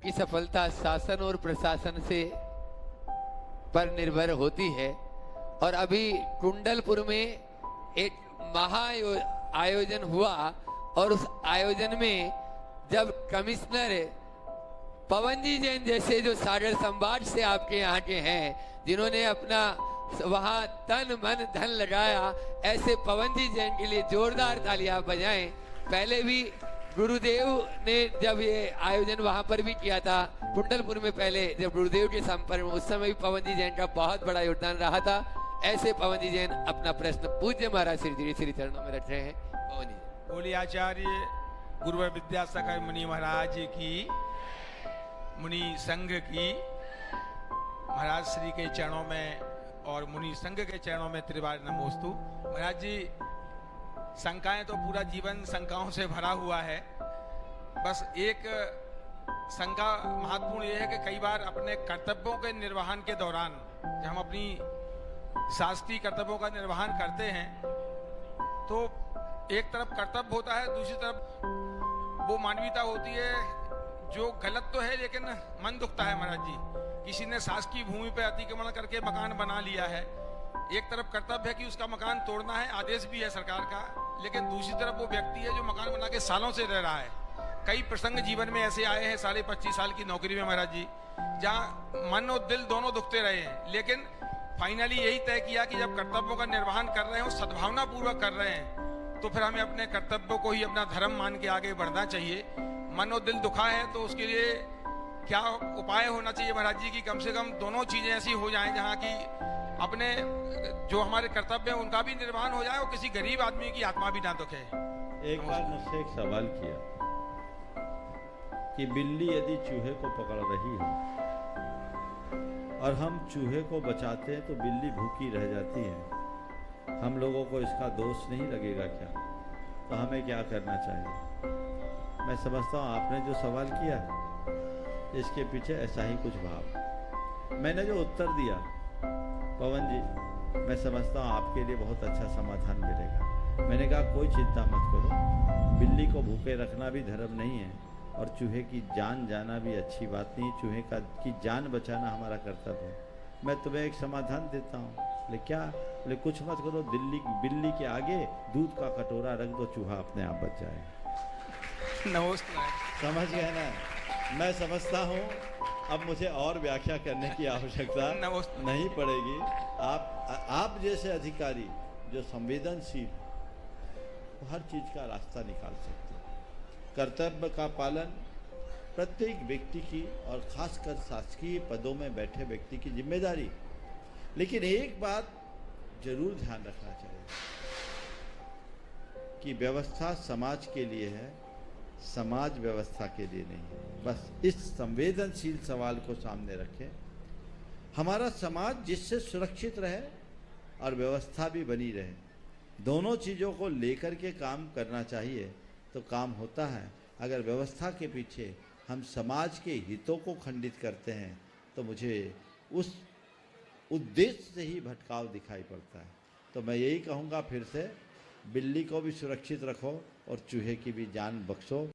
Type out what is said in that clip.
की सफलता शासन और प्रशासन से पर निर्भर होती है। और अभी कुंडलपुर में एक महा आयोजन हुआ और उस आयोजन में जब कमिश्नर पवन जी जैन जैसे जो सागर संभाग से आपके यहाँ के हैं, जिन्होंने अपना वहां तन मन धन लगाया, ऐसे पवन जी जैन के लिए जोरदार तालियां बजाएं। पहले भी गुरुदेव ने जब ये आयोजन वहां पर भी किया था कुंडलपुर में, पहले जब गुरुदेव के संपर्क में, उस समय भी पवन जी जैन का बहुत बड़ा योगदान रहा था। ऐसे पवन जी जैन अपना प्रश्न पूज्य महाराज श्री चरणों में रख रहे हैं। पवन जी बोलिए आचार्य गुरुवर विद्यासागर मुनि महाराज की, मुनि संघ की, महाराज श्री के चरणों में और मुनि संघ के चरणों में त्रिवार नमोस्तु। महाराज जी, शंकाएं तो पूरा जीवन शंकाओं से भरा हुआ है। बस एक शंका महत्वपूर्ण यह है कि कई बार अपने कर्तव्यों के निर्वहन के दौरान, जब हम अपनी शासकीय कर्तव्यों का निर्वहन करते हैं, तो एक तरफ कर्तव्य होता है, दूसरी तरफ वो मानवीयता होती है जो गलत तो है लेकिन मन दुखता है। महाराज जी, किसी ने शासकीय भूमि पर अतिक्रमण करके मकान बना लिया है, एक तरफ कर्तव्य है कि उसका मकान तोड़ना है, आदेश भी है सरकार का, लेकिन दूसरी तरफ वो व्यक्ति है जो मकान बना के सालों से रह रहा है। कई प्रसंग जीवन में ऐसे आए हैं 25.5 साल की नौकरी में महाराज जी, जहाँ मन और दिल दोनों दुखते रहे हैं, लेकिन फाइनली यही तय किया कि जब कर्तव्यों का निर्वहन कर रहे हैं और सद्भावना पूर्वक कर रहे हैं, तो फिर हमें अपने कर्तव्यों को ही अपना धर्म मान के आगे बढ़ना चाहिए। मन और दिल दुखा है तो उसके लिए क्या उपाय होना चाहिए महाराज जी की कम से कम दोनों चीजें ऐसी हो जाएं जहाँ की अपने जो हमारे कर्तव्य हैं उनका भी निर्वहन हो जाए और किसी गरीब आदमी की आत्मा भी ना दुखे। एक बार मुझसे एक सवाल किया कि बिल्ली यदि चूहे को पकड़ रही है और हम चूहे को बचाते हैं तो बिल्ली भूखी रह जाती है, हम लोगों को इसका दोष नहीं लगेगा क्या? तो हमें क्या करना चाहिए? मैं समझता हूँ आपने जो सवाल किया इसके पीछे ऐसा ही कुछ भाव। मैंने जो उत्तर दिया पवन जी, मैं समझता हूँ आपके लिए बहुत अच्छा समाधान मिलेगा। मैंने कहा कोई चिंता मत करो, बिल्ली को भूखे रखना भी धर्म नहीं है और चूहे की जान जाना भी अच्छी बात नहीं, चूहे की जान बचाना हमारा कर्तव्य है। मैं तुम्हें एक समाधान देता हूँ। बोले क्या? बोले कुछ मत करो, बिल्ली के आगे दूध का कटोरा रख दो, चूहा अपने आप बच जाएगा। नमस्कार। समझ गए ना? मैं समझता हूँ अब मुझे और व्याख्या करने की आवश्यकता नहीं पड़ेगी। आप जैसे अधिकारी जो संवेदनशील, हर चीज का रास्ता निकाल सकते हैं। कर्तव्य का पालन प्रत्येक व्यक्ति की और खासकर शासकीय पदों में बैठे व्यक्ति की जिम्मेदारी। लेकिन एक बात जरूर ध्यान रखना चाहिए कि व्यवस्था समाज के लिए है, समाज व्यवस्था के लिए नहीं है। बस इस संवेदनशील सवाल को सामने रखें। हमारा समाज जिससे सुरक्षित रहे और व्यवस्था भी बनी रहे, दोनों चीज़ों को लेकर के काम करना चाहिए तो काम होता है। अगर व्यवस्था के पीछे हम समाज के हितों को खंडित करते हैं तो मुझे उस उद्देश्य से ही भटकाव दिखाई पड़ता है। तो मैं यही कहूँगा फिर से, बिल्ली को भी सुरक्षित रखो और चूहे की भी जान बख्शो।